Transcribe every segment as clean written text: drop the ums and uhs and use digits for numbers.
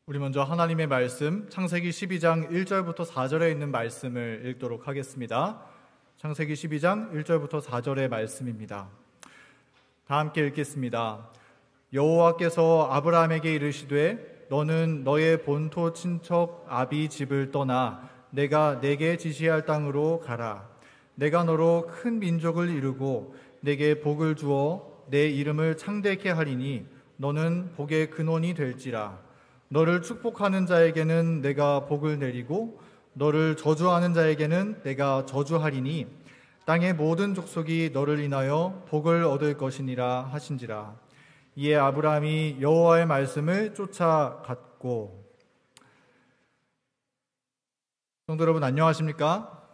우리 먼저 하나님의 말씀 창세기 12장 1절부터 4절에 있는 말씀을 읽도록 하겠습니다. 창세기 12장 1절부터 4절의 말씀입니다. 다 함께 읽겠습니다. 여호와께서 아브라함에게 이르시되 너는 너의 본토 친척 아비 집을 떠나 내가 내게 지시할 땅으로 가라. 내가 너로 큰 민족을 이루고 내게 복을 주어 내 이름을 창대케 하리니 너는 복의 근원이 될지라. 너를 축복하는 자에게는 내가 복을 내리고 너를 저주하는 자에게는 내가 저주하리니 땅의 모든 족속이 너를 인하여 복을 얻을 것이니라 하신지라. 이에 아브라함이 여호와의 말씀을 쫓아갔고. 성도 여러분 안녕하십니까?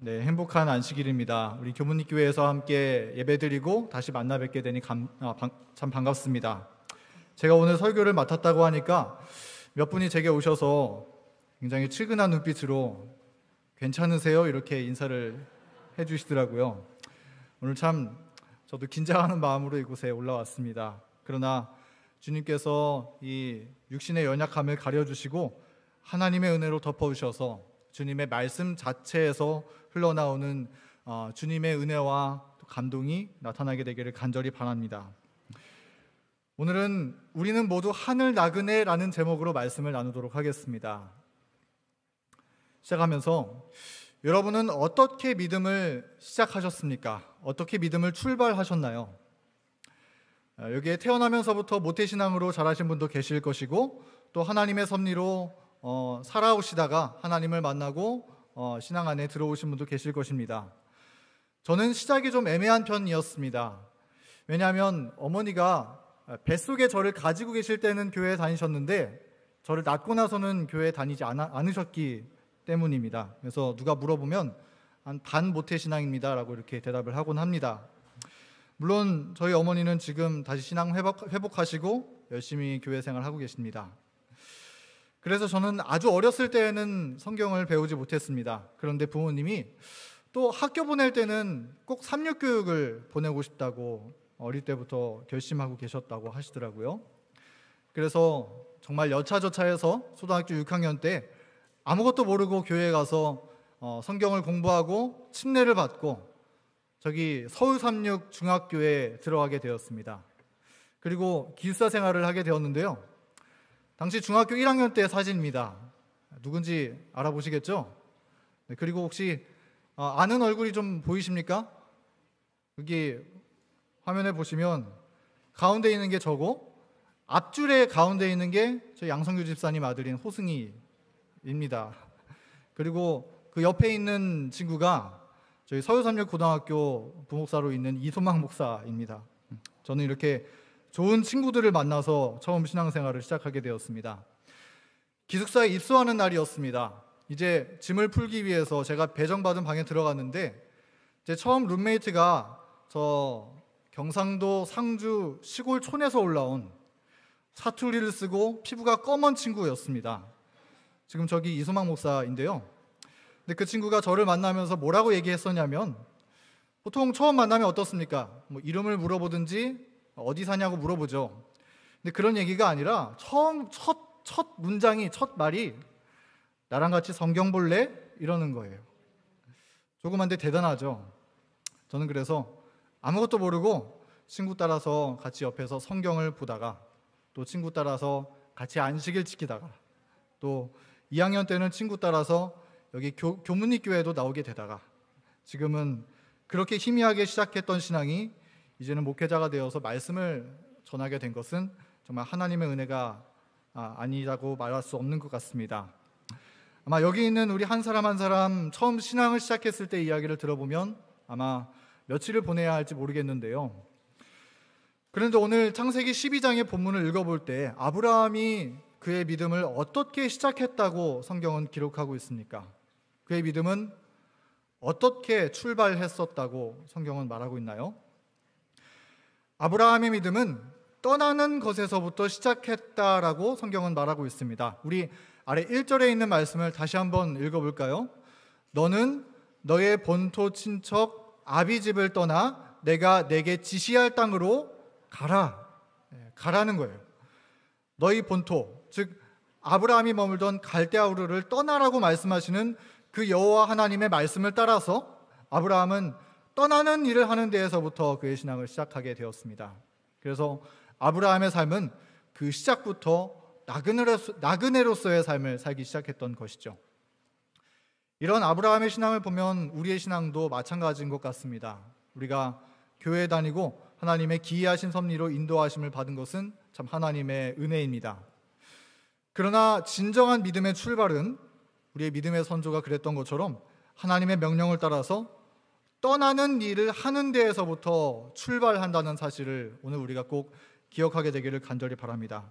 네, 행복한 안식일입니다. 우리 교문리교회에서 함께 예배드리고 다시 만나 뵙게 되니 참 반갑습니다. 제가 오늘 설교를 맡았다고 하니까 몇 분이 제게 오셔서 굉장히 측은한 눈빛으로 괜찮으세요? 이렇게 인사를 해주시더라고요. 오늘 참 저도 긴장하는 마음으로 이곳에 올라왔습니다. 그러나 주님께서 이 육신의 연약함을 가려주시고 하나님의 은혜로 덮어주셔서 주님의 말씀 자체에서 흘러나오는 주님의 은혜와 감동이 나타나게 되기를 간절히 바랍니다. 오늘은 우리는 모두 하늘 나그네라는 제목으로 말씀을 나누도록 하겠습니다. 시작하면서 여러분은 어떻게 믿음을 시작하셨습니까? 어떻게 믿음을 출발하셨나요? 여기에 태어나면서부터 모태신앙으로 자라신 분도 계실 것이고 또 하나님의 섭리로 살아오시다가 하나님을 만나고 신앙 안에 들어오신 분도 계실 것입니다. 저는 시작이 좀 애매한 편이었습니다. 왜냐하면 어머니가 뱃속에 저를 가지고 계실 때는 교회에 다니셨는데 저를 낳고 나서는 교회에 다니지 않으셨기 때문입니다. 그래서 누가 물어보면 한 반 모태신앙입니다 라고 이렇게 대답을 하곤 합니다. 물론 저희 어머니는 지금 다시 신앙 회복하시고 열심히 교회 생활하고 계십니다. 그래서 저는 아주 어렸을 때에는 성경을 배우지 못했습니다. 그런데 부모님이 또 학교 보낼 때는 꼭 삼육교육을 보내고 싶다고 어릴 때부터 결심하고 계셨다고 하시더라고요. 그래서 정말 여차저차해서 초등학교 6학년 때 아무것도 모르고 교회에 가서 성경을 공부하고 침례를 받고 저기 서울삼육 중학교에 들어가게 되었습니다. 그리고 기숙사 생활을 하게 되었는데요. 당시 중학교 1학년 때 사진입니다. 누군지 알아보시겠죠? 네, 그리고 혹시 아는 얼굴이 좀 보이십니까? 여기 화면에 보시면 가운데 있는 게 저고 앞줄에 가운데 있는 게 저희 양성규 집사님 아들인 호승이입니다. 그리고 그 옆에 있는 친구가 저희 서울삼육고등학교 부목사로 있는 이소망 목사입니다. 저는 이렇게 좋은 친구들을 만나서 처음 신앙생활을 시작하게 되었습니다. 기숙사에 입소하는 날이었습니다. 이제 짐을 풀기 위해서 제가 배정받은 방에 들어갔는데 제 처음 룸메이트가 저 경상도 상주 시골촌에서 올라온 사투리를 쓰고 피부가 검은 친구였습니다. 지금 저기 이소망 목사인데요. 근데 그 친구가 저를 만나면서 뭐라고 얘기했었냐면 보통 처음 만나면 어떻습니까? 뭐 이름을 물어보든지 어디 사냐고 물어보죠. 근데 그런 얘기가 아니라 첫 문장이 첫 말이 나랑 같이 성경 볼래? 이러는 거예요. 조그만데 대단하죠. 저는 그래서 아무것도 모르고 친구 따라서 같이 옆에서 성경을 보다가 또 친구 따라서 같이 안식일 지키다가 또 2학년 때는 친구 따라서 여기 교문리교회도 나오게 되다가 지금은 그렇게 희미하게 시작했던 신앙이 이제는 목회자가 되어서 말씀을 전하게 된 것은 정말 하나님의 은혜가 아니라고 말할 수 없는 것 같습니다. 아마 여기 있는 우리 한 사람 한 사람 처음 신앙을 시작했을 때 이야기를 들어보면 아마 며칠을 보내야 할지 모르겠는데요. 그런데 오늘 창세기 12장의 본문을 읽어볼 때 아브라함이 그의 믿음을 어떻게 시작했다고 성경은 기록하고 있습니까? 그의 믿음은 어떻게 출발했었다고 성경은 말하고 있나요? 아브라함의 믿음은 떠나는 것에서부터 시작했다라고 성경은 말하고 있습니다. 우리 아래 1절에 있는 말씀을 다시 한번 읽어볼까요? 너는 너의 본토 친척 아비 집을 떠나 내가 내게 지시할 땅으로 가라. 가라는 거예요. 너희 본토, 즉 아브라함이 머물던 갈대아 우르를 떠나라고 말씀하시는 그 여호와 하나님의 말씀을 따라서 아브라함은 떠나는 일을 하는 데에서부터 그의 신앙을 시작하게 되었습니다. 그래서 아브라함의 삶은 그 시작부터 나그네로서의 삶을 살기 시작했던 것이죠. 이런 아브라함의 신앙을 보면 우리의 신앙도 마찬가지인 것 같습니다. 우리가 교회에 다니고 하나님의 기이하신 섭리로 인도하심을 받은 것은 참 하나님의 은혜입니다. 그러나 진정한 믿음의 출발은 우리의 믿음의 선조가 그랬던 것처럼 하나님의 명령을 따라서 떠나는 일을 하는 데에서부터 출발한다는 사실을 오늘 우리가 꼭 기억하게 되기를 간절히 바랍니다.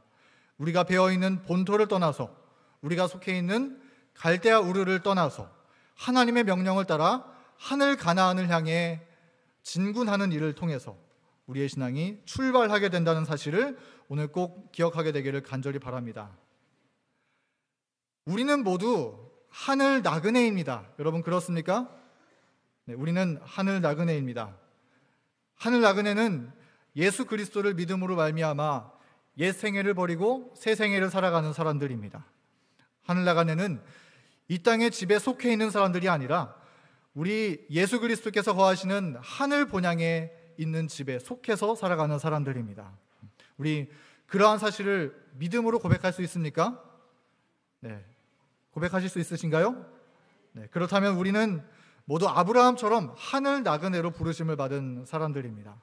우리가 배어있는 본토를 떠나서, 우리가 속해 있는 갈대아 우르를 떠나서 하나님의 명령을 따라 하늘 가나안을 향해 진군하는 일을 통해서 우리의 신앙이 출발하게 된다는 사실을 오늘 꼭 기억하게 되기를 간절히 바랍니다. 우리는 모두 하늘 나그네입니다. 여러분 그렇습니까? 네, 우리는 하늘 나그네입니다. 하늘 나그네는 예수 그리스도를 믿음으로 말미암아 옛 생애를 버리고 새 생애를 살아가는 사람들입니다. 하늘 나그네는 이 땅의 집에 속해 있는 사람들이 아니라 우리 예수 그리스도께서 거하시는 하늘 본향에 있는 집에 속해서 살아가는 사람들입니다. 우리 그러한 사실을 믿음으로 고백할 수 있습니까? 네, 고백하실 수 있으신가요? 네, 그렇다면 우리는 모두 아브라함처럼 하늘 나그네로 부르심을 받은 사람들입니다.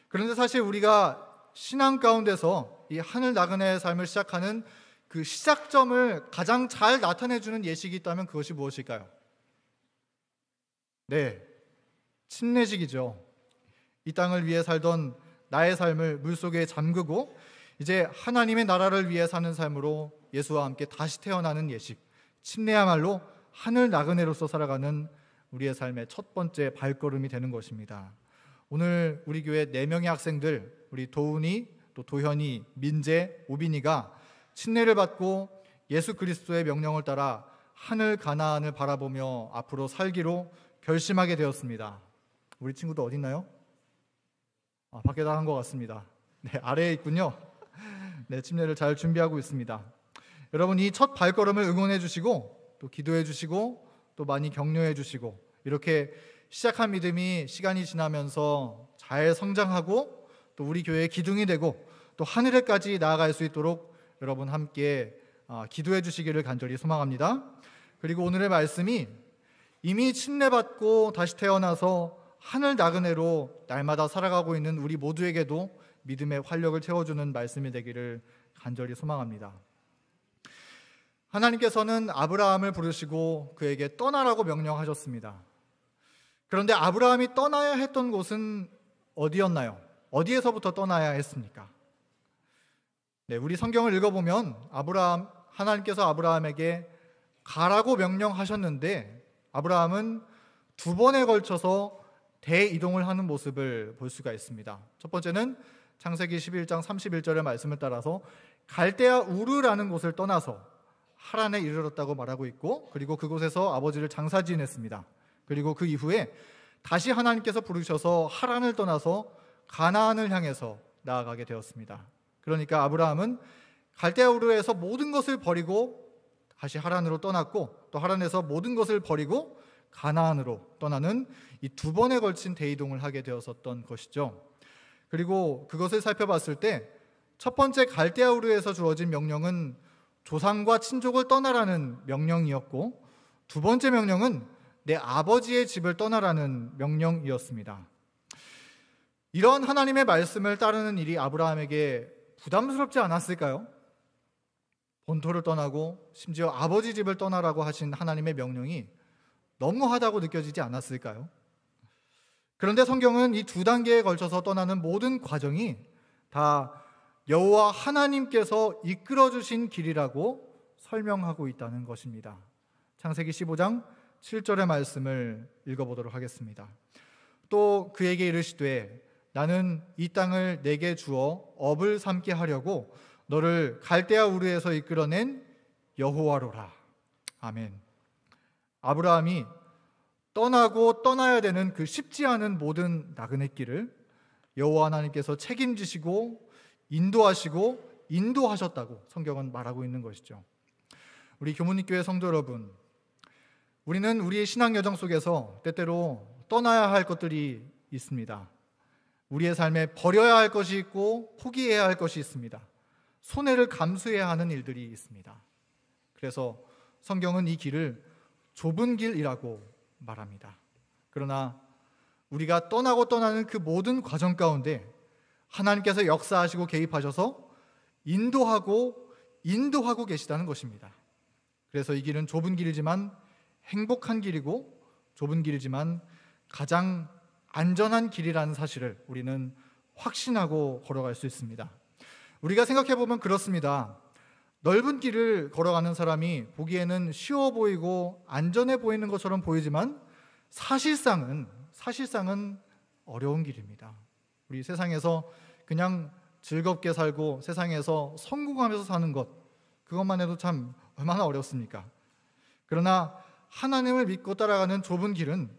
그런데 사실 우리가 신앙 가운데서 이 하늘 나그네의 삶을 시작하는 그 시작점을 가장 잘 나타내주는 예식이 있다면 그것이 무엇일까요? 네, 침례식이죠. 이 땅을 위해 살던 나의 삶을 물속에 잠그고 이제 하나님의 나라를 위해 사는 삶으로 예수와 함께 다시 태어나는 예식, 침례야말로 하늘 나그네로서 살아가는 우리의 삶의 첫 번째 발걸음이 되는 것입니다. 오늘 우리 교회 4명의 학생들, 우리 도훈이, 또 도현이, 민재, 오빈이가 침례를 받고 예수 그리스도의 명령을 따라 하늘 가나안을 바라보며 앞으로 살기로 결심하게 되었습니다. 우리 친구도 어디 있나요? 밖에 나간 것 같습니다. 네, 아래에 있군요. 네, 침례를 잘 준비하고 있습니다. 여러분, 이 첫 발걸음을 응원해 주시고 또 기도해 주시고 또 많이 격려해 주시고 이렇게 시작한 믿음이 시간이 지나면서 잘 성장하고 또 우리 교회의 기둥이 되고 또 하늘에까지 나아갈 수 있도록 여러분 함께 기도해 주시기를 간절히 소망합니다. 그리고 오늘의 말씀이 이미 침례받고 다시 태어나서 하늘 나그네로 날마다 살아가고 있는 우리 모두에게도 믿음의 활력을 채워주는 말씀이 되기를 간절히 소망합니다. 하나님께서는 아브라함을 부르시고 그에게 떠나라고 명령하셨습니다. 그런데 아브라함이 떠나야 했던 곳은 어디였나요? 어디에서부터 떠나야 했습니까? 네, 우리 성경을 읽어보면 하나님께서 아브라함에게 가라고 명령하셨는데 아브라함은 2번에 걸쳐서 대이동을 하는 모습을 볼 수가 있습니다. 첫 번째는 창세기 11장 31절의 말씀을 따라서 갈대아 우르라는 곳을 떠나서 하란에 이르렀다고 말하고 있고, 그리고 그곳에서 아버지를 장사 지냈습니다. 그리고 그 이후에 다시 하나님께서 부르셔서 하란을 떠나서 가나안을 향해서 나아가게 되었습니다. 그러니까 아브라함은 갈대아 우르에서 모든 것을 버리고 다시 하란으로 떠났고, 또 하란에서 모든 것을 버리고 가나안으로 떠나는 이 2번에 걸친 대이동을 하게 되었었던 것이죠. 그리고 그것을 살펴봤을 때 첫 번째 갈대아 우르에서 주어진 명령은 조상과 친족을 떠나라는 명령이었고, 2번째 명령은 내 아버지의 집을 떠나라는 명령이었습니다. 이런 하나님의 말씀을 따르는 일이 아브라함에게 부담스럽지 않았을까요? 본토를 떠나고 심지어 아버지 집을 떠나라고 하신 하나님의 명령이 너무하다고 느껴지지 않았을까요? 그런데 성경은 이 2단계에 걸쳐서 떠나는 모든 과정이 다 여호와 하나님께서 이끌어주신 길이라고 설명하고 있다는 것입니다. 창세기 15장 7절의 말씀을 읽어보도록 하겠습니다. 또 그에게 이르시되 나는 이 땅을 내게 주어 업을 삼게 하려고 너를 갈대아 우르에서 이끌어낸 여호와로라. 아멘. 아브라함이 떠나고 떠나야 되는 그 쉽지 않은 모든 나그네 길을 여호와 하나님께서 책임지시고 인도하시고 인도하셨다고 성경은 말하고 있는 것이죠. 우리 교문립교회 성도 여러분, 우리는 우리의 신앙 여정 속에서 때때로 떠나야 할 것들이 있습니다. 우리의 삶에 버려야 할 것이 있고 포기해야 할 것이 있습니다. 손해를 감수해야 하는 일들이 있습니다. 그래서 성경은 이 길을 좁은 길이라고 말합니다. 그러나 우리가 떠나는 그 모든 과정 가운데 하나님께서 역사하시고 개입하셔서 인도하고 계시다는 것입니다. 그래서 이 길은 좁은 길이지만 행복한 길이고, 좁은 길이지만 가장 안전한 길이라는 사실을 우리는 확신하고 걸어갈 수 있습니다. 우리가 생각해보면 그렇습니다. 넓은 길을 걸어가는 사람이 보기에는 쉬워 보이고 안전해 보이는 것처럼 보이지만 사실상은 어려운 길입니다. 우리 세상에서 그냥 즐겁게 살고 세상에서 성공하면서 사는 것, 그것만 해도 참 얼마나 어렵습니까? 그러나 하나님을 믿고 따라가는 좁은 길은,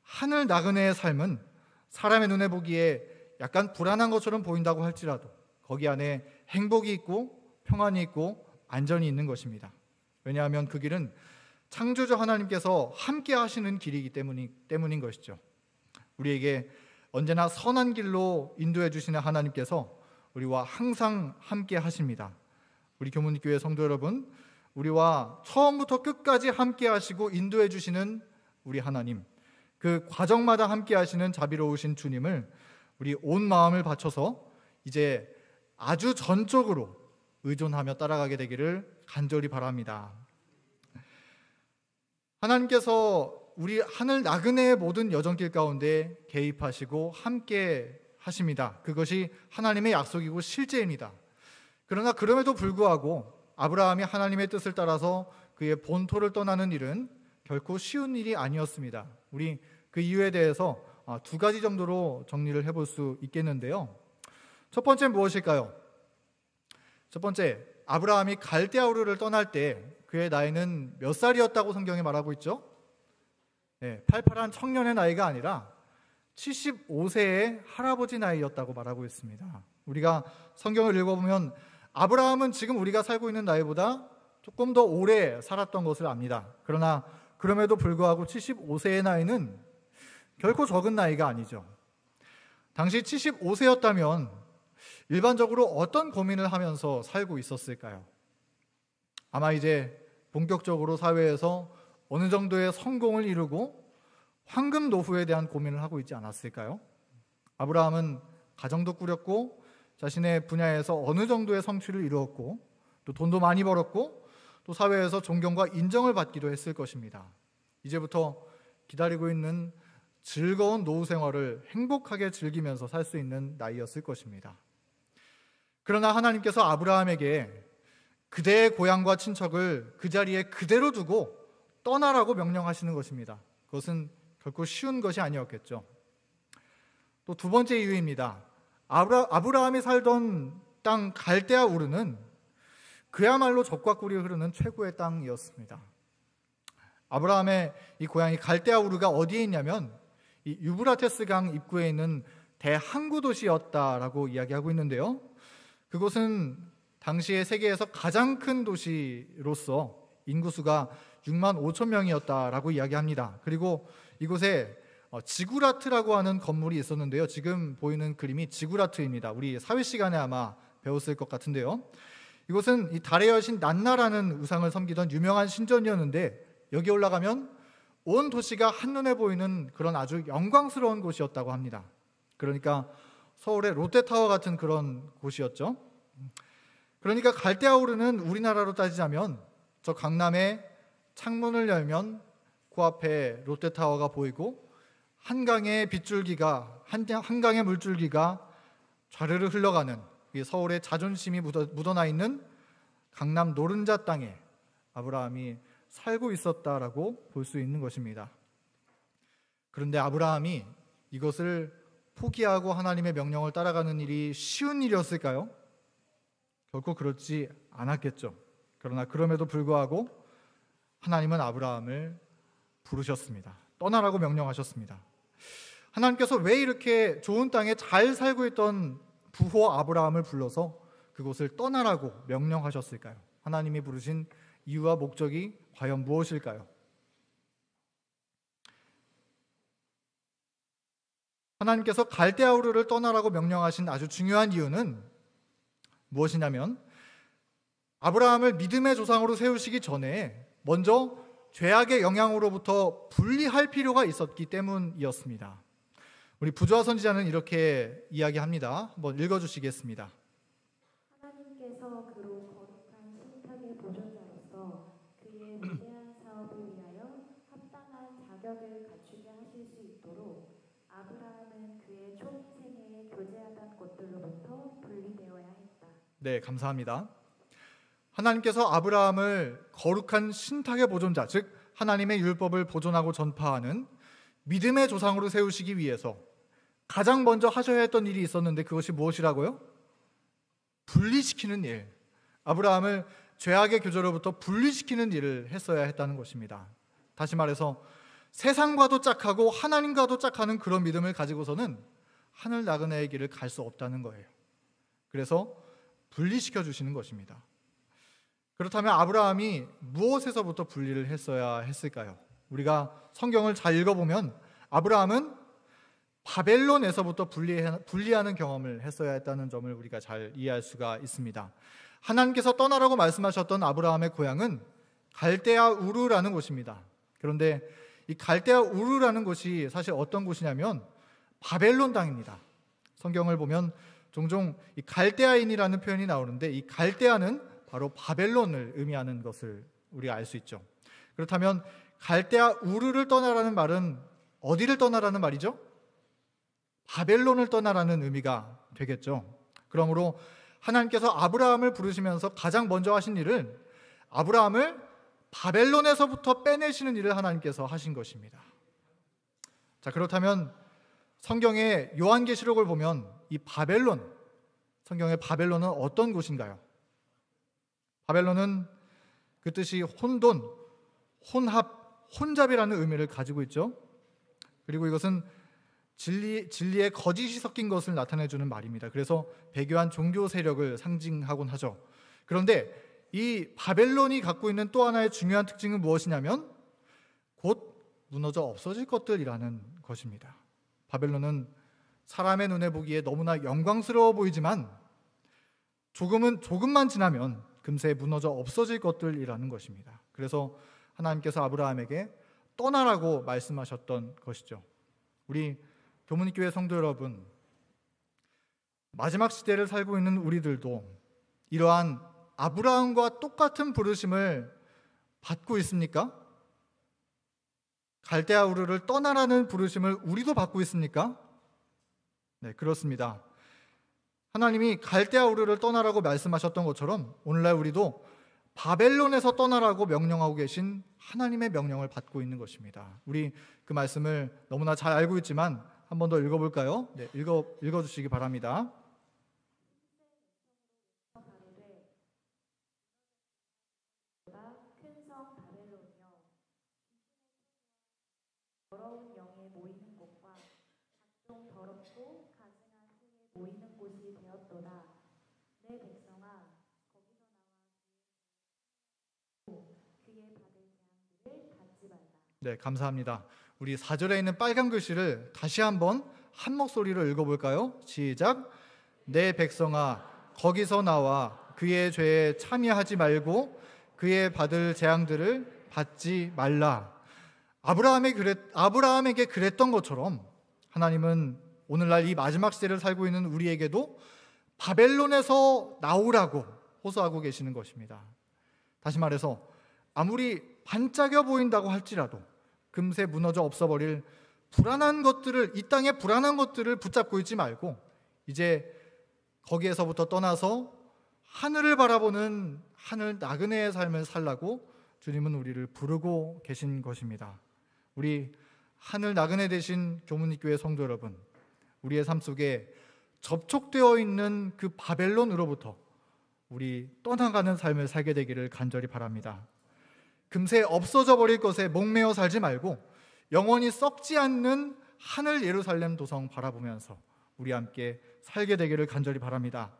하늘 나그네의 삶은 사람의 눈에 보기에 약간 불안한 것처럼 보인다고 할지라도 거기 안에 행복이 있고 평안이 있고 안전이 있는 것입니다. 왜냐하면 그 길은 창조주 하나님께서 함께 하시는 길이기 때문인 것이죠. 우리에게 언제나 선한 길로 인도해 주시는 하나님께서 우리와 항상 함께 하십니다. 우리 교문교회 성도 여러분, 우리와 처음부터 끝까지 함께 하시고 인도해 주시는 우리 하나님, 그 과정마다 함께 하시는 자비로우신 주님을 우리 온 마음을 바쳐서 이제 아주 전적으로 의존하며 따라가게 되기를 간절히 바랍니다. 하나님께서 우리 하늘 나그네의 모든 여정길 가운데 개입하시고 함께 하십니다. 그것이 하나님의 약속이고 실제입니다. 그러나 그럼에도 불구하고 아브라함이 하나님의 뜻을 따라서 그의 본토를 떠나는 일은 결코 쉬운 일이 아니었습니다. 우리 그 이유에 대해서 두 가지 정도로 정리를 해볼 수 있겠는데요. 첫 번째는 무엇일까요? 첫 번째, 아브라함이 갈대아우르를 떠날 때 그의 나이는 몇 살이었다고 성경이 말하고 있죠? 팔팔한 청년의 나이가 아니라 75세의 할아버지 나이였다고 말하고 있습니다. 우리가 성경을 읽어보면 아브라함은 지금 우리가 살고 있는 나이보다 조금 더 오래 살았던 것을 압니다. 그러나 그럼에도 불구하고 75세의 나이는 결코 적은 나이가 아니죠. 당시 75세였다면 일반적으로 어떤 고민을 하면서 살고 있었을까요? 아마 이제 본격적으로 사회에서 어느 정도의 성공을 이루고 황금 노후에 대한 고민을 하고 있지 않았을까요? 아브라함은 가정도 꾸렸고 자신의 분야에서 어느 정도의 성취를 이루었고 또 돈도 많이 벌었고 또 사회에서 존경과 인정을 받기도 했을 것입니다. 이제부터 기다리고 있는 즐거운 노후 생활을 행복하게 즐기면서 살 수 있는 나이였을 것입니다. 그러나 하나님께서 아브라함에게 그대의 고향과 친척을 그 자리에 그대로 두고 떠나라고 명령하시는 것입니다. 그것은 결코 쉬운 것이 아니었겠죠. 또 두 번째 이유입니다. 아브라함이 살던 땅 갈대아 우르는 그야말로 젖과 꿀이 흐르는 최고의 땅이었습니다. 아브라함의 이 고향이 갈대아 우르가 어디에 있냐면 이 유브라테스 강 입구에 있는 대항구 도시였다라고 이야기하고 있는데요. 그곳은 당시에 세계에서 가장 큰 도시로서 인구수가 6만 5천 명이었다라고 이야기합니다. 그리고 이곳에 지구라트라고 하는 건물이 있었는데요. 지금 보이는 그림이 지구라트입니다. 우리 사회 시간에 아마 배웠을 것 같은데요. 이곳은 이 달의 여신 난나라는 우상을 섬기던 유명한 신전이었는데 여기 올라가면 온 도시가 한눈에 보이는 그런 아주 영광스러운 곳이었다고 합니다. 그러니까 서울의 롯데타워 같은 그런 곳이었죠. 그러니까 갈대아우르는 우리나라로 따지자면 저 강남에 창문을 열면 코앞에 롯데타워가 보이고 한강의 빗줄기가 한강의 물줄기가 좌르르 흘러가는 서울의 자존심이 묻어나 있는 강남 노른자 땅에 아브라함이 살고 있었다라고 볼 수 있는 것입니다. 그런데 아브라함이 이것을 포기하고 하나님의 명령을 따라가는 일이 쉬운 일이었을까요? 결코 그렇지 않았겠죠. 그러나 그럼에도 불구하고 하나님은 아브라함을 부르셨습니다. 떠나라고 명령하셨습니다. 하나님께서 왜 이렇게 좋은 땅에 잘 살고 있던 부호 아브라함을 불러서 그곳을 떠나라고 명령하셨을까요? 하나님이 부르신 이유와 목적이 과연 무엇일까요? 하나님께서 갈대아 우르를 떠나라고 명령하신 아주 중요한 이유는 무엇이냐면 아브라함을 믿음의 조상으로 세우시기 전에 먼저 죄악의 영향으로부터 분리할 필요가 있었기 때문이었습니다. 우리 부조화 선지자는 이렇게 이야기합니다. 한번 읽어주시겠습니다. 하나님께서 그로 거룩한 신탁의 보존자로서 그의 위대한 사업을 위하여 합당한 자격을 갖추게 하실 수 있도록 아브라함은 그의 초인생애에 교제하던 것들로부터 분리되어야 했다. 네, 감사합니다. 하나님께서 아브라함을 거룩한 신탁의 보존자, 즉 하나님의 율법을 보존하고 전파하는 믿음의 조상으로 세우시기 위해서 가장 먼저 하셔야 했던 일이 있었는데 그것이 무엇이라고요? 분리시키는 일. 아브라함을 죄악의 교제로부터 분리시키는 일을 했어야 했다는 것입니다. 다시 말해서 세상과도 짝하고 하나님과도 짝하는 그런 믿음을 가지고서는 하늘 나그네의 길을 갈 수 없다는 거예요. 그래서 분리시켜 주시는 것입니다. 그렇다면 아브라함이 무엇에서부터 분리를 했어야 했을까요? 우리가 성경을 잘 읽어보면 아브라함은 바벨론에서부터 분리하는 경험을 했어야 했다는 점을 우리가 잘 이해할 수가 있습니다. 하나님께서 떠나라고 말씀하셨던 아브라함의 고향은 갈대아 우르라는 곳입니다. 그런데 이 갈대아 우르라는 곳이 사실 어떤 곳이냐면 바벨론 땅입니다. 성경을 보면 종종 이 갈대아인이라는 표현이 나오는데 이 갈대아는 바로 바벨론을 의미하는 것을 우리가 알 수 있죠. 그렇다면 갈대아 우르를 떠나라는 말은 어디를 떠나라는 말이죠? 바벨론을 떠나라는 의미가 되겠죠. 그러므로 하나님께서 아브라함을 부르시면서 가장 먼저 하신 일은 아브라함을 바벨론에서부터 빼내시는 일을 하나님께서 하신 것입니다. 자, 그렇다면 성경의 요한계시록을 보면 이 바벨론, 성경의 바벨론은 어떤 곳인가요? 바벨론은 그 뜻이 혼돈, 혼합, 혼잡이라는 의미를 가지고 있죠. 그리고 이것은 진리에 거짓이 섞인 것을 나타내주는 말입니다. 그래서 배교한 종교 세력을 상징하곤 하죠. 그런데 이 바벨론이 갖고 있는 또 하나의 중요한 특징은 무엇이냐면 곧 무너져 없어질 것들이라는 것입니다. 바벨론은 사람의 눈에 보기에 너무나 영광스러워 보이지만 조금만 지나면 금세 무너져 없어질 것들이라는 것입니다. 그래서 하나님께서 아브라함에게 떠나라고 말씀하셨던 것이죠. 우리 교문교회 성도 여러분, 마지막 시대를 살고 있는 우리들도 이러한 아브라함과 똑같은 부르심을 받고 있습니까? 갈대아 우르를 떠나라는 부르심을 우리도 받고 있습니까? 네, 그렇습니다. 하나님이 갈대아 우르를 떠나라고 말씀하셨던 것처럼 오늘날 우리도 바벨론에서 떠나라고 명령하고 계신 하나님의 명령을 받고 있는 것입니다. 우리 그 말씀을 너무나 잘 알고 있지만 한 번 더 읽어볼까요? 네, 읽어주시기 바랍니다. 큰성 바벨론이여, 더러운 영에 모이는 곳과 각종 더럽고 가증한 생에 모이는 곳이 되었도다. 내 백성아, 거기서 나와 그의 받을 재앙들을 받지 말라. 네, 감사합니다. 우리 4절에 있는 빨간 글씨를 다시 한번 한 목소리로 읽어볼까요? 시작. 내 백성아, 거기서 나와 그의 죄에 참여하지 말고 그의 받을 재앙들을 받지 말라. 아브라함에게 그랬던 것처럼 하나님은 오늘날 이 마지막 시대를 살고 있는 우리에게도 바벨론에서 나오라고 호소하고 계시는 것입니다. 다시 말해서 아무리 반짝여 보인다고 할지라도 금세 무너져 없어버릴 불안한 것들을, 이 땅의 불안한 것들을 붙잡고 있지 말고 이제 거기에서부터 떠나서 하늘을 바라보는 하늘 나그네의 삶을 살라고 주님은 우리를 부르고 계신 것입니다. 우리 하늘 나그네 되신 교문교회 성도 여러분, 우리의 삶 속에 접촉되어 있는 그 바벨론으로부터 우리 떠나가는 삶을 살게 되기를 간절히 바랍니다. 금세 없어져 버릴 것에 목매어 살지 말고 영원히 썩지 않는 하늘 예루살렘 도성 바라보면서 우리 함께 살게 되기를 간절히 바랍니다.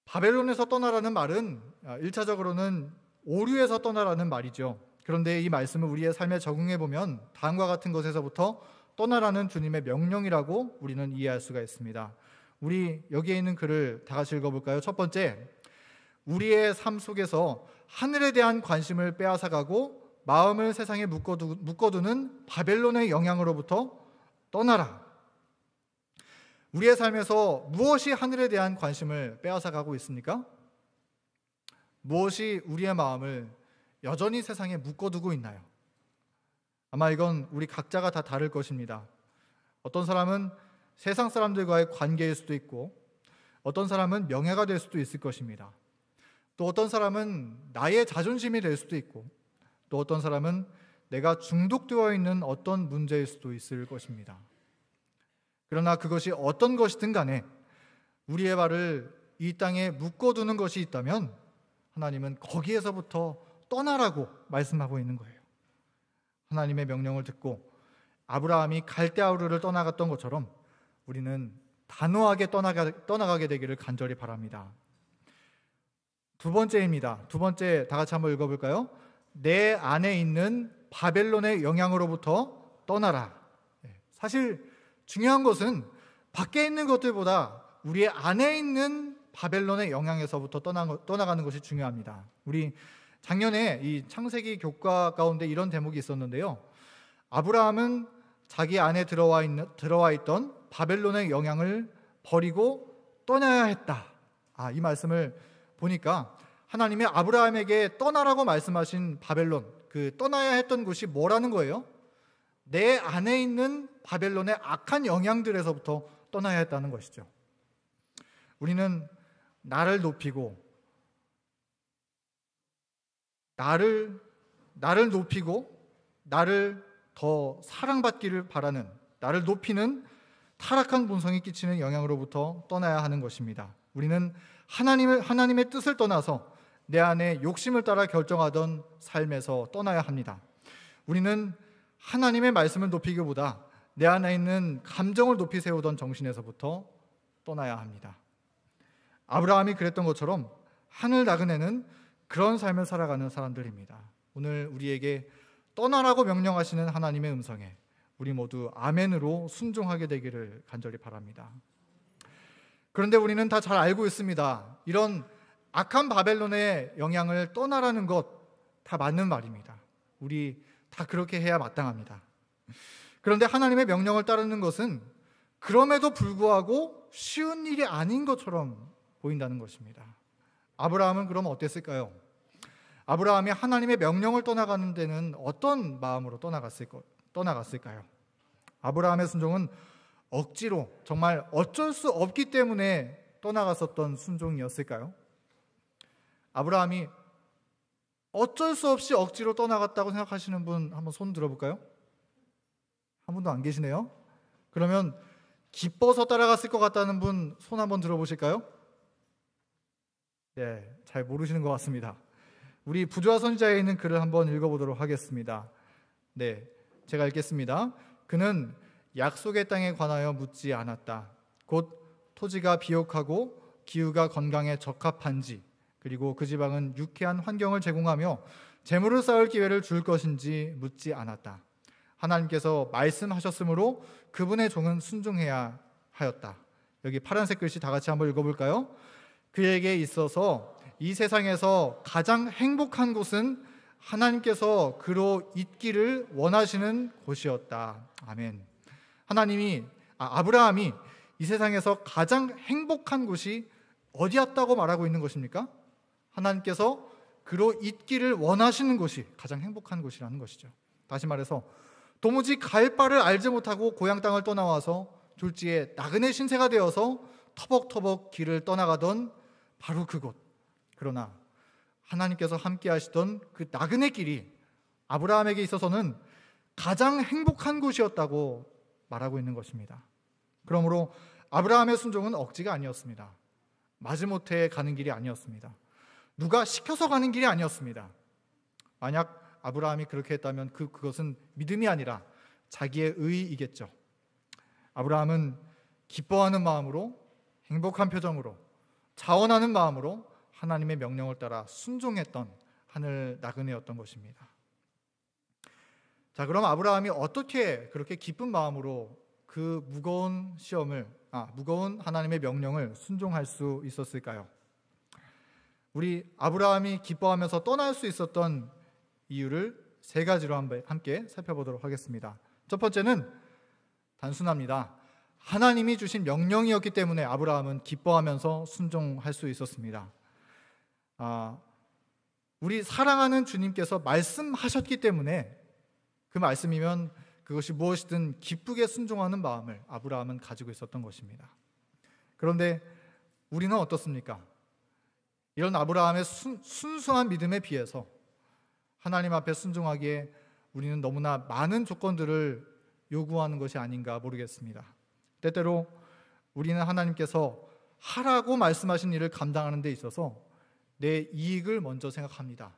바벨론에서 떠나라는 말은 1차적으로는 오류에서 떠나라는 말이죠. 그런데 이 말씀을 우리의 삶에 적용해 보면 다음과 같은 것에서부터 떠나라는 주님의 명령이라고 우리는 이해할 수가 있습니다. 우리 여기에 있는 글을 다 같이 읽어볼까요? 첫 번째, 우리의 삶 속에서 하늘에 대한 관심을 빼앗아가고 마음을 세상에 묶어두는 바벨론의 영향으로부터 떠나라. 우리의 삶에서 무엇이 하늘에 대한 관심을 빼앗아가고 있습니까? 무엇이 우리의 마음을 여전히 세상에 묶어두고 있나요? 아마 이건 우리 각자가 다 다를 것입니다. 어떤 사람은 세상 사람들과의 관계일 수도 있고, 어떤 사람은 명예가 될 수도 있을 것입니다. 또 어떤 사람은 나의 자존심이 될 수도 있고, 또 어떤 사람은 내가 중독되어 있는 어떤 문제일 수도 있을 것입니다. 그러나 그것이 어떤 것이든 간에 우리의 발을 이 땅에 묶어두는 것이 있다면 하나님은 거기에서부터 떠나라고 말씀하고 있는 거예요. 하나님의 명령을 듣고 아브라함이 갈대아우르를 떠나갔던 것처럼 우리는 단호하게 떠나가게 되기를 간절히 바랍니다. 두 번째입니다. 두 번째 다 같이 한번 읽어볼까요? 내 안에 있는 바벨론의 영향으로부터 떠나라. 사실 중요한 것은 밖에 있는 것들보다 우리 안에 있는 바벨론의 영향에서부터 떠나가는 것이 중요합니다. 우리 작년에 이 창세기 교과 가운데 이런 대목이 있었는데요. 아브라함은 자기 안에 들어와 있던 바벨론의 영향을 버리고 떠나야 했다. 이 말씀을 보니까 하나님이 아브라함에게 떠나라고 말씀하신 바벨론, 그 떠나야 했던 곳이 뭐라는 거예요? 내 안에 있는 바벨론의 악한 영향들에서부터 떠나야 했다는 것이죠. 우리는 나를 높이고 나를 더 사랑받기를 바라는, 나를 높이는 타락한 본성이 끼치는 영향으로부터 떠나야 하는 것입니다. 우리는 하나님의 뜻을 떠나서 내 안에 욕심을 따라 결정하던 삶에서 떠나야 합니다. 우리는 하나님의 말씀을 높이기보다 내 안에 있는 감정을 높이 세우던 정신에서부터 떠나야 합니다. 아브라함이 그랬던 것처럼 하늘 나그네는 그런 삶을 살아가는 사람들입니다. 오늘 우리에게 떠나라고 명령하시는 하나님의 음성에 우리 모두 아멘으로 순종하게 되기를 간절히 바랍니다. 그런데 우리는 다 잘 알고 있습니다. 이런 악한 바벨론의 영향을 떠나라는 것 다 맞는 말입니다. 우리 다 그렇게 해야 마땅합니다. 그런데 하나님의 명령을 따르는 것은 그럼에도 불구하고 쉬운 일이 아닌 것처럼 보인다는 것입니다. 아브라함은 그럼 어땠을까요? 아브라함이 하나님의 명령을 떠나가는 데는 어떤 마음으로 떠나갔을까요? 아브라함의 순종은 억지로, 정말 어쩔 수 없기 때문에 떠나갔었던 순종이었을까요? 아브라함이 어쩔 수 없이 억지로 떠나갔다고 생각하시는 분 한번 손 들어볼까요? 한 분도 안 계시네요. 그러면 기뻐서 따라갔을 것 같다는 분 손 한번 들어보실까요? 네, 잘 모르시는 것 같습니다. 우리 부조화 선지자에 있는 글을 한번 읽어보도록 하겠습니다. 네, 제가 읽겠습니다. 그는 약속의 땅에 관하여 묻지 않았다. 곧 토지가 비옥하고 기후가 건강에 적합한지, 그리고 그 지방은 유쾌한 환경을 제공하며 재물을 쌓을 기회를 줄 것인지 묻지 않았다. 하나님께서 말씀하셨으므로 그분의 종은 순종해야 하였다. 여기 파란색 글씨 다 같이 한번 읽어볼까요? 그에게 있어서 이 세상에서 가장 행복한 곳은 하나님께서 그로 있기를 원하시는 곳이었다. 아멘. 아브라함이 이 세상에서 가장 행복한 곳이 어디였다고 말하고 있는 것입니까? 하나님께서 그로 있기를 원하시는 곳이 가장 행복한 곳이라는 것이죠. 다시 말해서 도무지 갈 바를 알지 못하고 고향 땅을 떠나와서 졸지에 나그네 신세가 되어서 터벅터벅 길을 떠나가던 바로 그곳. 그러나 하나님께서 함께 하시던 그 나그네 길이 아브라함에게 있어서는 가장 행복한 곳이었다고 말하고 있는 것입니다. 그러므로 아브라함의 순종은 억지가 아니었습니다. 마지못해 가는 길이 아니었습니다. 누가 시켜서 가는 길이 아니었습니다. 만약 아브라함이 그렇게 했다면 그것은 믿음이 아니라 자기의 의이겠죠. 아브라함은 기뻐하는 마음으로, 행복한 표정으로, 자원하는 마음으로 하나님의 명령을 따라 순종했던 하늘 나그네였던 것입니다. 자, 그럼 아브라함이 어떻게 그렇게 기쁜 마음으로 그 무거운 하나님의 명령을 순종할 수 있었을까요? 우리 아브라함이 기뻐하면서 떠날 수 있었던 이유를 세 가지로 함께 살펴보도록 하겠습니다. 첫 번째는 단순합니다. 하나님이 주신 명령이었기 때문에 아브라함은 기뻐하면서 순종할 수 있었습니다. 우리 사랑하는 주님께서 말씀하셨기 때문에 그 말씀이면 그것이 무엇이든 기쁘게 순종하는 마음을 아브라함은 가지고 있었던 것입니다. 그런데 우리는 어떻습니까? 이런 아브라함의 순수한 믿음에 비해서 하나님 앞에 순종하기에 우리는 너무나 많은 조건들을 요구하는 것이 아닌가 모르겠습니다. 때때로 우리는 하나님께서 하라고 말씀하신 일을 감당하는 데 있어서 내 이익을 먼저 생각합니다.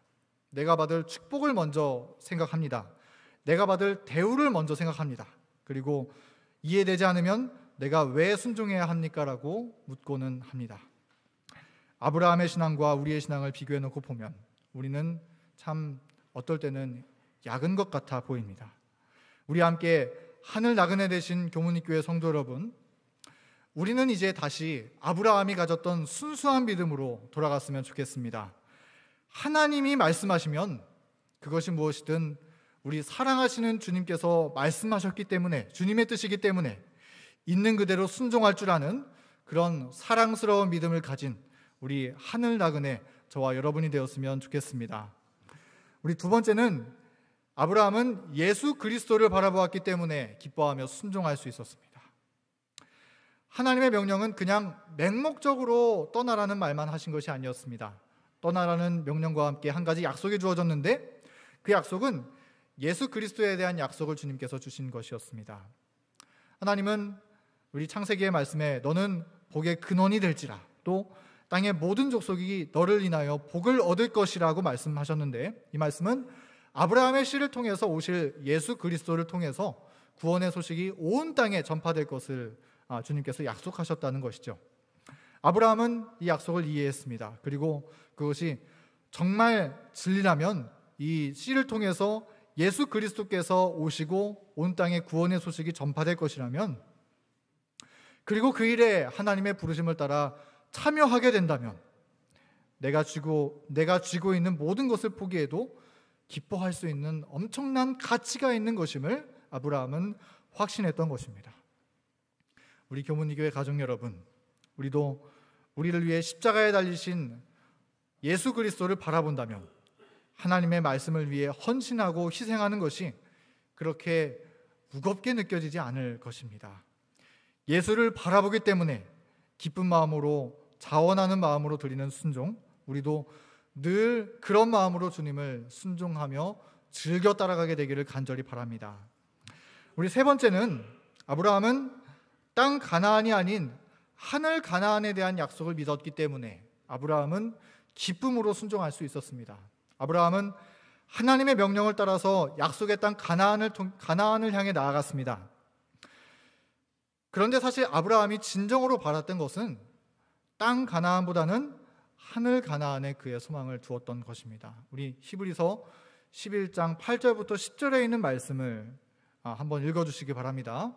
내가 받을 축복을 먼저 생각합니다. 내가 받을 대우를 먼저 생각합니다. 그리고 이해되지 않으면 내가 왜 순종해야 합니까? 라고 묻고는 합니다. 아브라함의 신앙과 우리의 신앙을 비교해 놓고 보면 우리는 참 어떨 때는 약은 것 같아 보입니다. 우리 함께 하늘 나그네 되신 교문이교회 성도 여러분, 우리는 이제 다시 아브라함이 가졌던 순수한 믿음으로 돌아갔으면 좋겠습니다. 하나님이 말씀하시면 그것이 무엇이든 우리 사랑하시는 주님께서 말씀하셨기 때문에, 주님의 뜻이기 때문에 있는 그대로 순종할 줄 아는 그런 사랑스러운 믿음을 가진 우리 하늘 나그네 저와 여러분이 되었으면 좋겠습니다. 우리 두 번째는 아브라함은 예수 그리스도를 바라보았기 때문에 기뻐하며 순종할 수 있었습니다. 하나님의 명령은 그냥 맹목적으로 떠나라는 말만 하신 것이 아니었습니다. 떠나라는 명령과 함께 한 가지 약속이 주어졌는데 그 약속은 예수 그리스도에 대한 약속을 주님께서 주신 것이었습니다. 하나님은 우리 창세기의 말씀에 너는 복의 근원이 될지라, 또 땅의 모든 족속이 너를 인하여 복을 얻을 것이라고 말씀하셨는데, 이 말씀은 아브라함의 씨를 통해서 오실 예수 그리스도를 통해서 구원의 소식이 온 땅에 전파될 것을 주님께서 약속하셨다는 것이죠. 아브라함은 이 약속을 이해했습니다. 그리고 그것이 정말 진리라면 이 씨를 통해서 예수 그리스도께서 오시고 온 땅에 구원의 소식이 전파될 것이라면, 그리고 그 일에 하나님의 부르심을 따라 참여하게 된다면 내가 쥐고 있는 모든 것을 포기해도 기뻐할 수 있는 엄청난 가치가 있는 것임을 아브라함은 확신했던 것입니다. 우리 교문이교회 가족 여러분, 우리도 우리를 위해 십자가에 달리신 예수 그리스도를 바라본다면 하나님의 말씀을 위해 헌신하고 희생하는 것이 그렇게 무겁게 느껴지지 않을 것입니다. 예수를 바라보기 때문에 기쁜 마음으로, 자원하는 마음으로 드리는 순종, 우리도 늘 그런 마음으로 주님을 순종하며 즐겨 따라가게 되기를 간절히 바랍니다. 우리 세 번째는 아브라함은 땅 가나안이 아닌 하늘 가나안에 대한 약속을 믿었기 때문에 아브라함은 기쁨으로 순종할 수 있었습니다. 아브라함은 하나님의 명령을 따라서 약속의 땅 가나안을 향해 나아갔습니다. 그런데 사실 아브라함이 진정으로 바랐던 것은 땅 가나안보다는 하늘 가나안에 그의 소망을 두었던 것입니다. 우리 히브리서 11장 8절부터 10절에 있는 말씀을 한번 읽어주시기 바랍니다.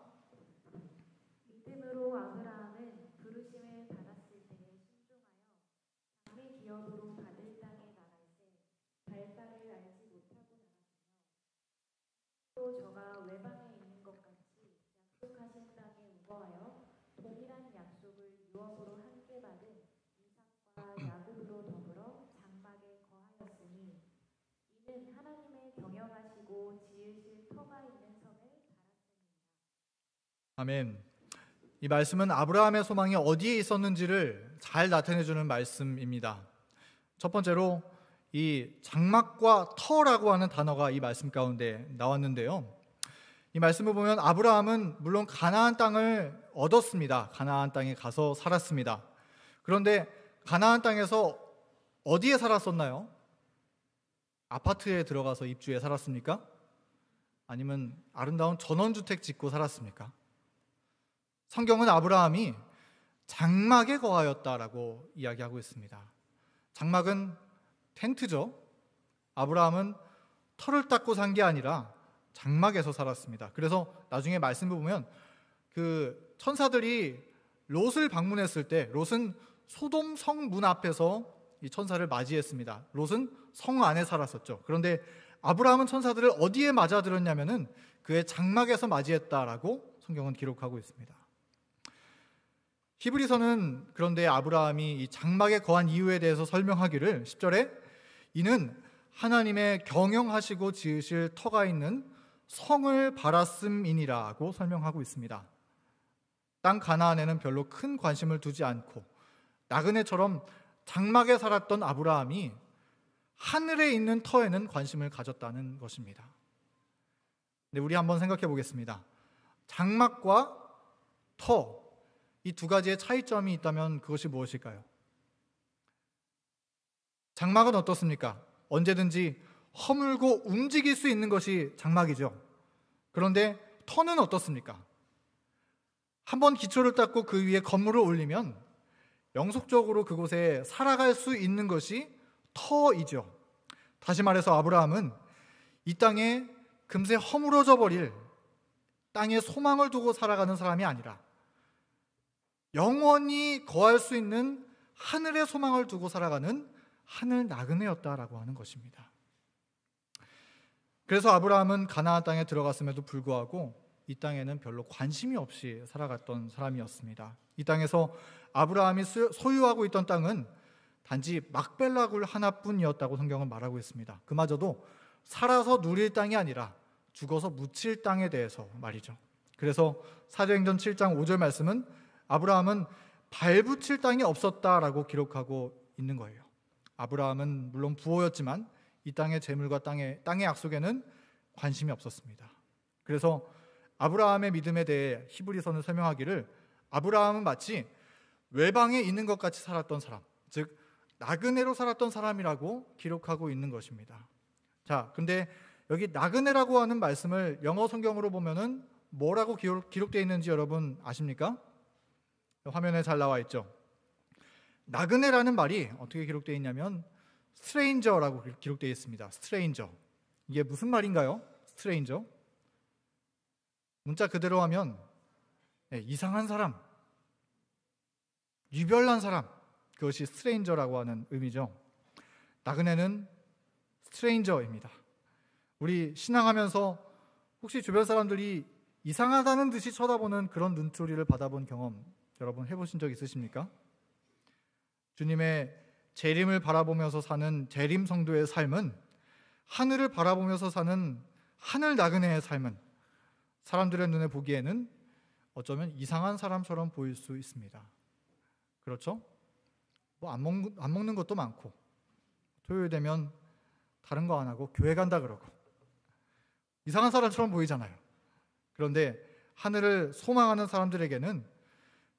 믿음으로 아브라함은 부르심을 받았을 때에 순종하여 자기 기업으로 받을 땅에 나갈 때 발달을 알지 못하고 나갔으며, 또 저가 외방에 있는 것 같이 약속하신 땅에 우거하여 동일한 약속을 유업으로 함께 받은 이삭과 야곱으로 더불어 장막에 거하였으니 이는 하나님의 경영하시고 지으실 터가 있는 성을 바랐습니다. 아멘. 이 말씀은 아브라함의 소망이 어디에 있었는지를 잘 나타내주는 말씀입니다. 첫 번째로 이 장막과 터라고 하는 단어가 이 말씀 가운데 나왔는데요. 이 말씀을 보면 아브라함은 물론 가나안 땅을 얻었습니다. 가나안 땅에 가서 살았습니다. 그런데 가나안 땅에서 어디에 살았었나요? 아파트에 들어가서 입주해 살았습니까? 아니면 아름다운 전원주택 짓고 살았습니까? 성경은 아브라함이 장막에 거하였다라고 이야기하고 있습니다. 장막은 텐트죠. 아브라함은 터를 닦고 산 게 아니라 장막에서 살았습니다. 그래서 나중에 말씀을 보면 그 천사들이 롯을 방문했을 때 롯은 소돔 성문 앞에서 이 천사를 맞이했습니다. 롯은 성 안에 살았었죠. 그런데 아브라함은 천사들을 어디에 맞아들었냐면은 그의 장막에서 맞이했다라고 성경은 기록하고 있습니다. 히브리서는 그런데 아브라함이 이 장막에 거한 이유에 대해서 설명하기를 10절에 이는 하나님의 경영하시고 지으실 터가 있는 성을 바랐음이니라고 설명하고 있습니다. 땅 가나안에는 별로 큰 관심을 두지 않고 나그네처럼 장막에 살았던 아브라함이 하늘에 있는 터에는 관심을 가졌다는 것입니다. 네, 우리 한번 생각해 보겠습니다. 장막과 터, 이 두 가지의 차이점이 있다면 그것이 무엇일까요? 장막은 어떻습니까? 언제든지 허물고 움직일 수 있는 것이 장막이죠. 그런데 터는 어떻습니까? 한번 기초를 닦고 그 위에 건물을 올리면 영속적으로 그곳에 살아갈 수 있는 것이 터이죠. 다시 말해서 아브라함은 이 땅에 금세 허물어져 버릴 땅에 소망을 두고 살아가는 사람이 아니라 영원히 거할 수 있는 하늘의 소망을 두고 살아가는 하늘 나그네였다라고 하는 것입니다. 그래서 아브라함은 가나안 땅에 들어갔음에도 불구하고 이 땅에는 별로 관심이 없이 살아갔던 사람이었습니다. 이 땅에서 아브라함이 소유하고 있던 땅은 단지 막벨라 굴 하나뿐이었다고 성경은 말하고 있습니다. 그마저도 살아서 누릴 땅이 아니라 죽어서 묻힐 땅에 대해서 말이죠. 그래서 사도행전 7장 5절 말씀은 아브라함은 발붙일 땅이 없었다라고 기록하고 있는 거예요. 아브라함은 물론 부호였지만 이 땅의 재물과 땅의 약속에는 관심이 없었습니다. 그래서 아브라함의 믿음에 대해 히브리서는 설명하기를 아브라함은 마치 외방에 있는 것 같이 살았던 사람, 즉 나그네로 살았던 사람이라고 기록하고 있는 것입니다. 자, 근데 여기 나그네라고 하는 말씀을 영어 성경으로 보면은 뭐라고 기록되어 있는지 여러분 아십니까? 화면에 잘 나와 있죠. 나그네라는 말이 어떻게 기록되어 있냐면 스트레인저라고 기록되어 있습니다. 스트레인저. 이게 무슨 말인가요? 스트레인저. 문자 그대로 하면 이상한 사람, 유별난 사람, 그것이 스트레인저라고 하는 의미죠. 나그네는 스트레인저입니다. 우리 신앙하면서 혹시 주변 사람들이 이상하다는 듯이 쳐다보는 그런 눈초리를 받아본 경험 여러분 해보신 적 있으십니까? 주님의 재림을 바라보면서 사는 재림 성도의 삶은 하늘을 바라보면서 사는 하늘 나그네의 삶은 사람들의 눈에 보기에는 어쩌면 이상한 사람처럼 보일 수 있습니다. 그렇죠? 뭐 안 먹는 것도 많고 토요일 되면 다른 거 안 하고 교회 간다 그러고 이상한 사람처럼 보이잖아요. 그런데 하늘을 소망하는 사람들에게는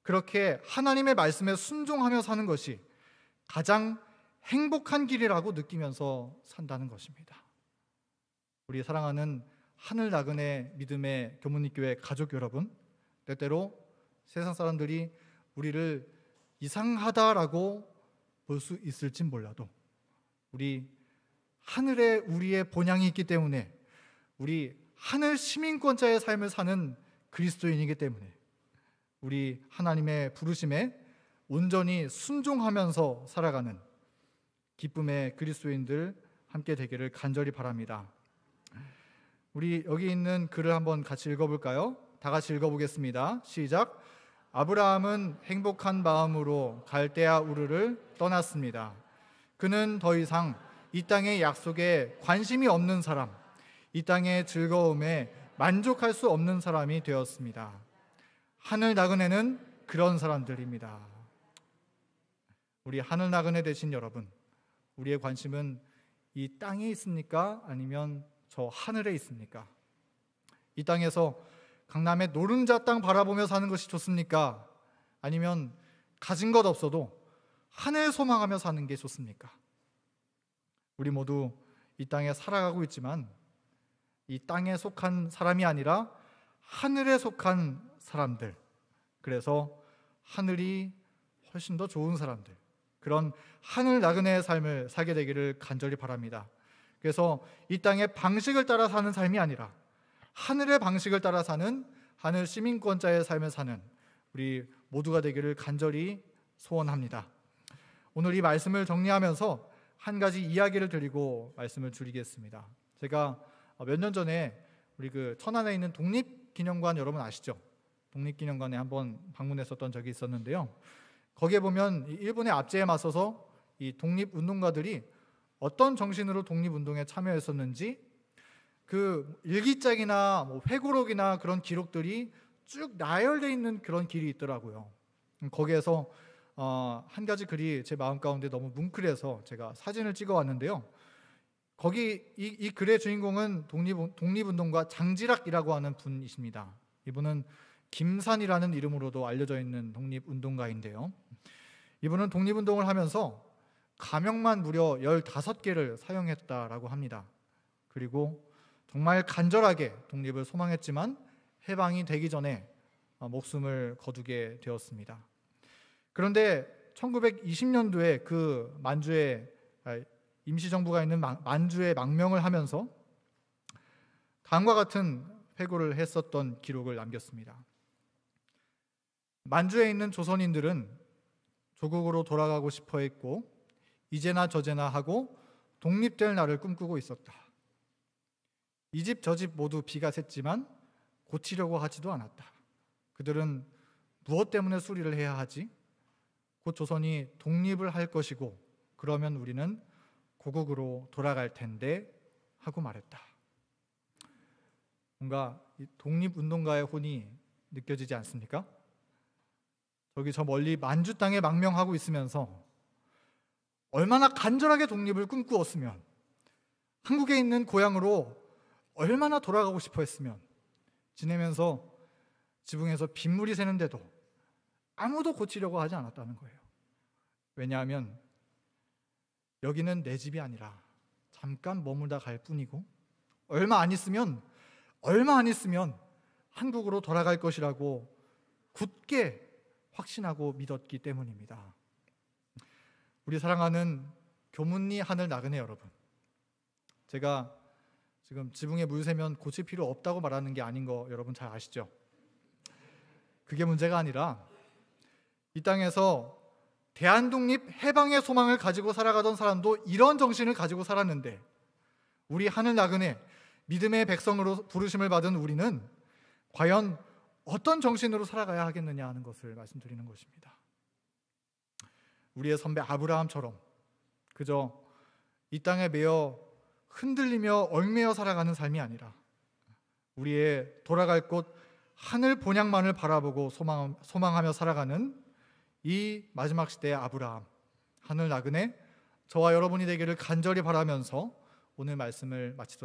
그렇게 하나님의 말씀에 순종하며 사는 것이 가장 행복한 길이라고 느끼면서 산다는 것입니다. 우리 사랑하는 하늘 나그네 믿음의 교문리교회 가족 여러분, 때때로 세상 사람들이 우리를 이상하다라고 볼 수 있을지 몰라도 우리 하늘에 우리의 본향이 있기 때문에 우리 하늘 시민권자의 삶을 사는 그리스도인이기 때문에 우리 하나님의 부르심에 온전히 순종하면서 살아가는 기쁨의 그리스도인들 함께 되기를 간절히 바랍니다. 우리 여기 있는 글을 한번 같이 읽어볼까요? 다 같이 읽어보겠습니다. 시작. 아브라함은 행복한 마음으로 갈대아 우르를 떠났습니다. 그는 더 이상 이 땅의 약속에 관심이 없는 사람, 이 땅의 즐거움에 만족할 수 없는 사람이 되었습니다. 하늘 나그네는 그런 사람들입니다. 우리 하늘 나그네 되신 여러분, 우리의 관심은 이 땅에 있습니까? 아니면 저 하늘에 있습니까? 이 땅에서 강남의 노른자 땅 바라보며 사는 것이 좋습니까? 아니면 가진 것 없어도 하늘 소망하며 사는 게 좋습니까? 우리 모두 이 땅에 살아가고 있지만 이 땅에 속한 사람이 아니라 하늘에 속한 사람들, 그래서 하늘이 훨씬 더 좋은 사람들, 그런 하늘 나그네의 삶을 살게 되기를 간절히 바랍니다. 그래서 이 땅의 방식을 따라 사는 삶이 아니라 하늘의 방식을 따라 사는 하늘 시민권자의 삶을 사는 우리 모두가 되기를 간절히 소원합니다. 오늘 이 말씀을 정리하면서 한 가지 이야기를 드리고 말씀을 줄이겠습니다. 제가 몇 년 전에 우리 그 천안에 있는 독립기념관 여러분 아시죠? 독립기념관에 한번 방문했었던 적이 있었는데요. 거기에 보면 일본의 압제에 맞서서 이 독립운동가들이 어떤 정신으로 독립운동에 참여했었는지 그 일기장이나 뭐 회고록이나 그런 기록들이 쭉 나열되어 있는 그런 길이 있더라고요. 거기에서 한 가지 글이 제 마음 가운데 너무 뭉클해서 제가 사진을 찍어 왔는데요. 거기 이 글의 주인공은 독립운동가 장지락이라고 하는 분이십니다. 이분은 김산이라는 이름으로도 알려져 있는 독립운동가인데요. 이분은 독립운동을 하면서 가명만 무려 15개를 사용했다라고 합니다. 그리고 정말 간절하게 독립을 소망했지만 해방이 되기 전에 목숨을 거두게 되었습니다. 그런데 1920년도에 그 만주에 임시정부가 있는 만주에 망명을 하면서 다음과 같은 회고를 했었던 기록을 남겼습니다. 만주에 있는 조선인들은 조국으로 돌아가고 싶어 했고 이제나 저제나 하고 독립될 날을 꿈꾸고 있었다. 이 집 저 집 모두 비가 샜지만 고치려고 하지도 않았다. 그들은 무엇 때문에 수리를 해야 하지? 곧 조선이 독립을 할 것이고 그러면 우리는 고국으로 돌아갈 텐데 하고 말했다. 뭔가 독립운동가의 혼이 느껴지지 않습니까? 저기 저 멀리 만주 땅에 망명하고 있으면서 얼마나 간절하게 독립을 꿈꾸었으면, 한국에 있는 고향으로 얼마나 돌아가고 싶어 했으면, 지내면서 지붕에서 빗물이 새는데도 아무도 고치려고 하지 않았다는 거예요. 왜냐하면 여기는 내 집이 아니라 잠깐 머물다 갈 뿐이고 얼마 안 있으면 한국으로 돌아갈 것이라고 굳게 확신하고 믿었기 때문입니다. 우리 사랑하는 교문리 하늘 나그네 여러분, 제가 지금 지붕에 물 새면 고칠 필요 없다고 말하는 게 아닌 거 여러분 잘 아시죠? 그게 문제가 아니라 이 땅에서 대한독립 해방의 소망을 가지고 살아가던 사람도 이런 정신을 가지고 살았는데 우리 하늘 나그네 믿음의 백성으로 부르심을 받은 우리는 과연 어떤 정신으로 살아가야 하겠느냐 하는 것을 말씀드리는 것입니다. 우리의 선배 아브라함처럼 그저 이 땅에 매여 흔들리며 얽매여 살아가는 삶이 아니라 우리의 돌아갈 곳 하늘 본향만을 바라보고 소망하며 살아가는 이 마지막 시대의 아브라함, 하늘 나그네 저와 여러분이 되기를 간절히 바라면서 오늘 말씀을 마치도록